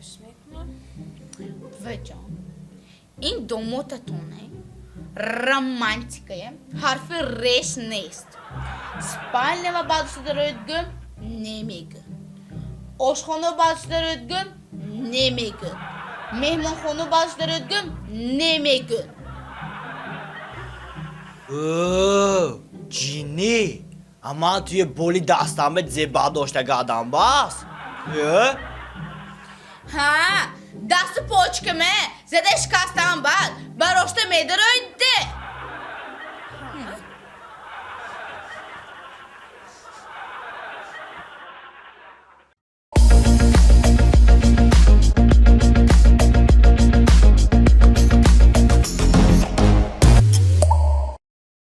اسم میکنم وجان این دوموتتونه romantikaya harfi res نیست spalne ve bazıları ödgün nemigün oşkonu bazıları ödgün nemigün mehmanxonu bazıları ödgün nemigün جینی اما توی بولی دستم زیبا داشته آدم باز ha dası poçkeme zedeş kastan bal baroşta medir ödde